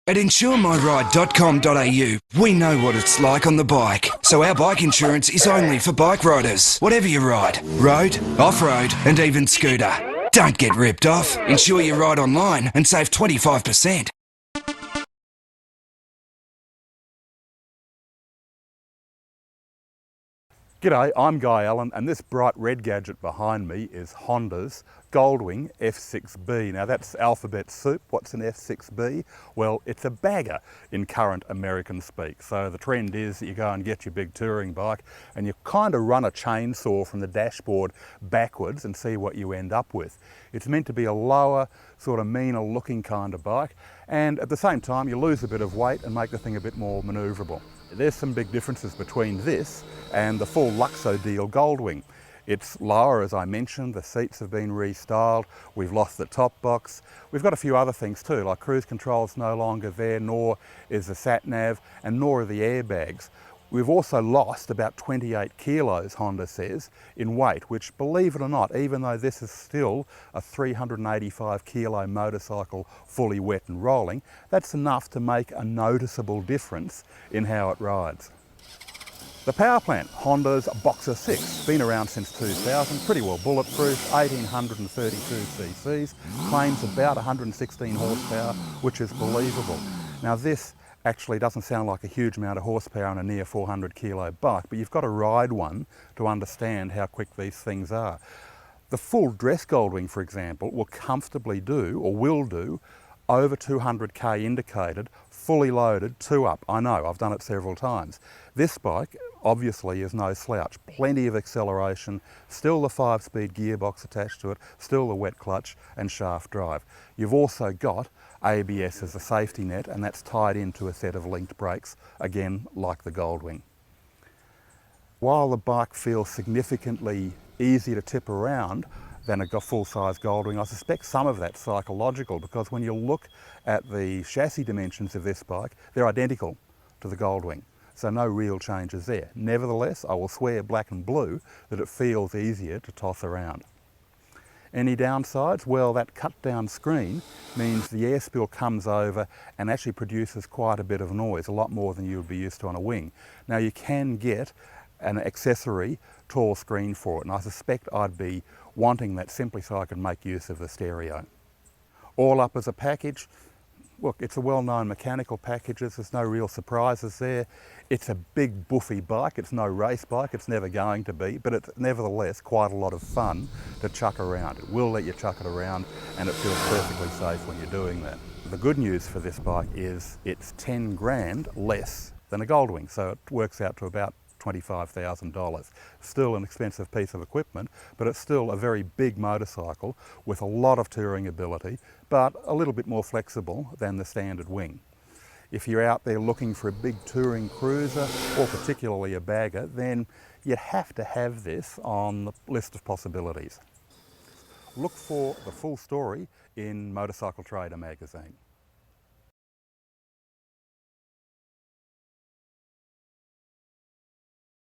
At insuremyride.com.au, we know what it's like on the bike. So our bike insurance is only for bike riders. Whatever you ride, road, off-road and even scooter. Don't get ripped off. Insure your ride online and save 25%. G'day, I'm Guy Allen and this bright red gadget behind me is Honda's Goldwing F6B. Now that's alphabet soup. What's an F6B? Well, it's a bagger in current American speak. So the trend is that you go and get your big touring bike and you kind of run a chainsaw from the dashboard backwards and see what you end up with. It's meant to be a lower, sort of meaner looking kind of bike, and at the same time you lose a bit of weight and make the thing a bit more manoeuvrable. There's some big differences between this and the full Luxo deal Goldwing. It's lower, as I mentioned, the seats have been restyled, we've lost the top box. We've got a few other things too, like cruise control's no longer there, nor is the sat-nav, and nor are the airbags. We've also lost about 28 kilos, Honda says, in weight, which, believe it or not, even though this is still a 385 kilo motorcycle fully wet and rolling, that's enough to make a noticeable difference in how it rides. The Powerplant, Honda's Boxer 6, been around since 2000, pretty well bulletproof, 1832 cc's, claims about 116 horsepower, which is believable. Now this actually doesn't sound like a huge amount of horsepower on a near 400 kilo bike, but you've got to ride one to understand how quick these things are. The full dress Goldwing, for example, will comfortably do, or will do, over 200k indicated, fully loaded, 2-up. I know, I've done it several times. This bike obviously is no slouch. Plenty of acceleration, still the 5-speed gearbox attached to it, still the wet clutch and shaft drive. You've also got ABS as a safety net, and that's tied into a set of linked brakes, again like the Goldwing. While the bike feels significantly easier to tip around than a full-size Goldwing, I suspect some of that's psychological, because when you look at the chassis dimensions of this bike, they're identical to the Goldwing. So no real changes there. Nevertheless, I will swear black and blue that it feels easier to toss around. Any downsides? Well, that cut down screen means the air spill comes over and actually produces quite a bit of noise, a lot more than you would be used to on a wing. Now you can get an accessory tall screen for it, and I suspect I'd be wanting that simply so I can make use of the stereo. All up as a package, look, it's a well-known mechanical package, there's no real surprises there. It's a big buffy bike, it's no race bike, it's never going to be, but it's nevertheless quite a lot of fun to chuck around. It will let you chuck it around and it feels perfectly safe when you're doing that. The good news for this bike is it's 10 grand less than a Goldwing, so it works out to about $25,000. Still an expensive piece of equipment, but it's still a very big motorcycle with a lot of touring ability, but a little bit more flexible than the standard wing. If you're out there looking for a big touring cruiser, or particularly a bagger, then you have to have this on the list of possibilities. Look for the full story in Motorcycle Trader magazine.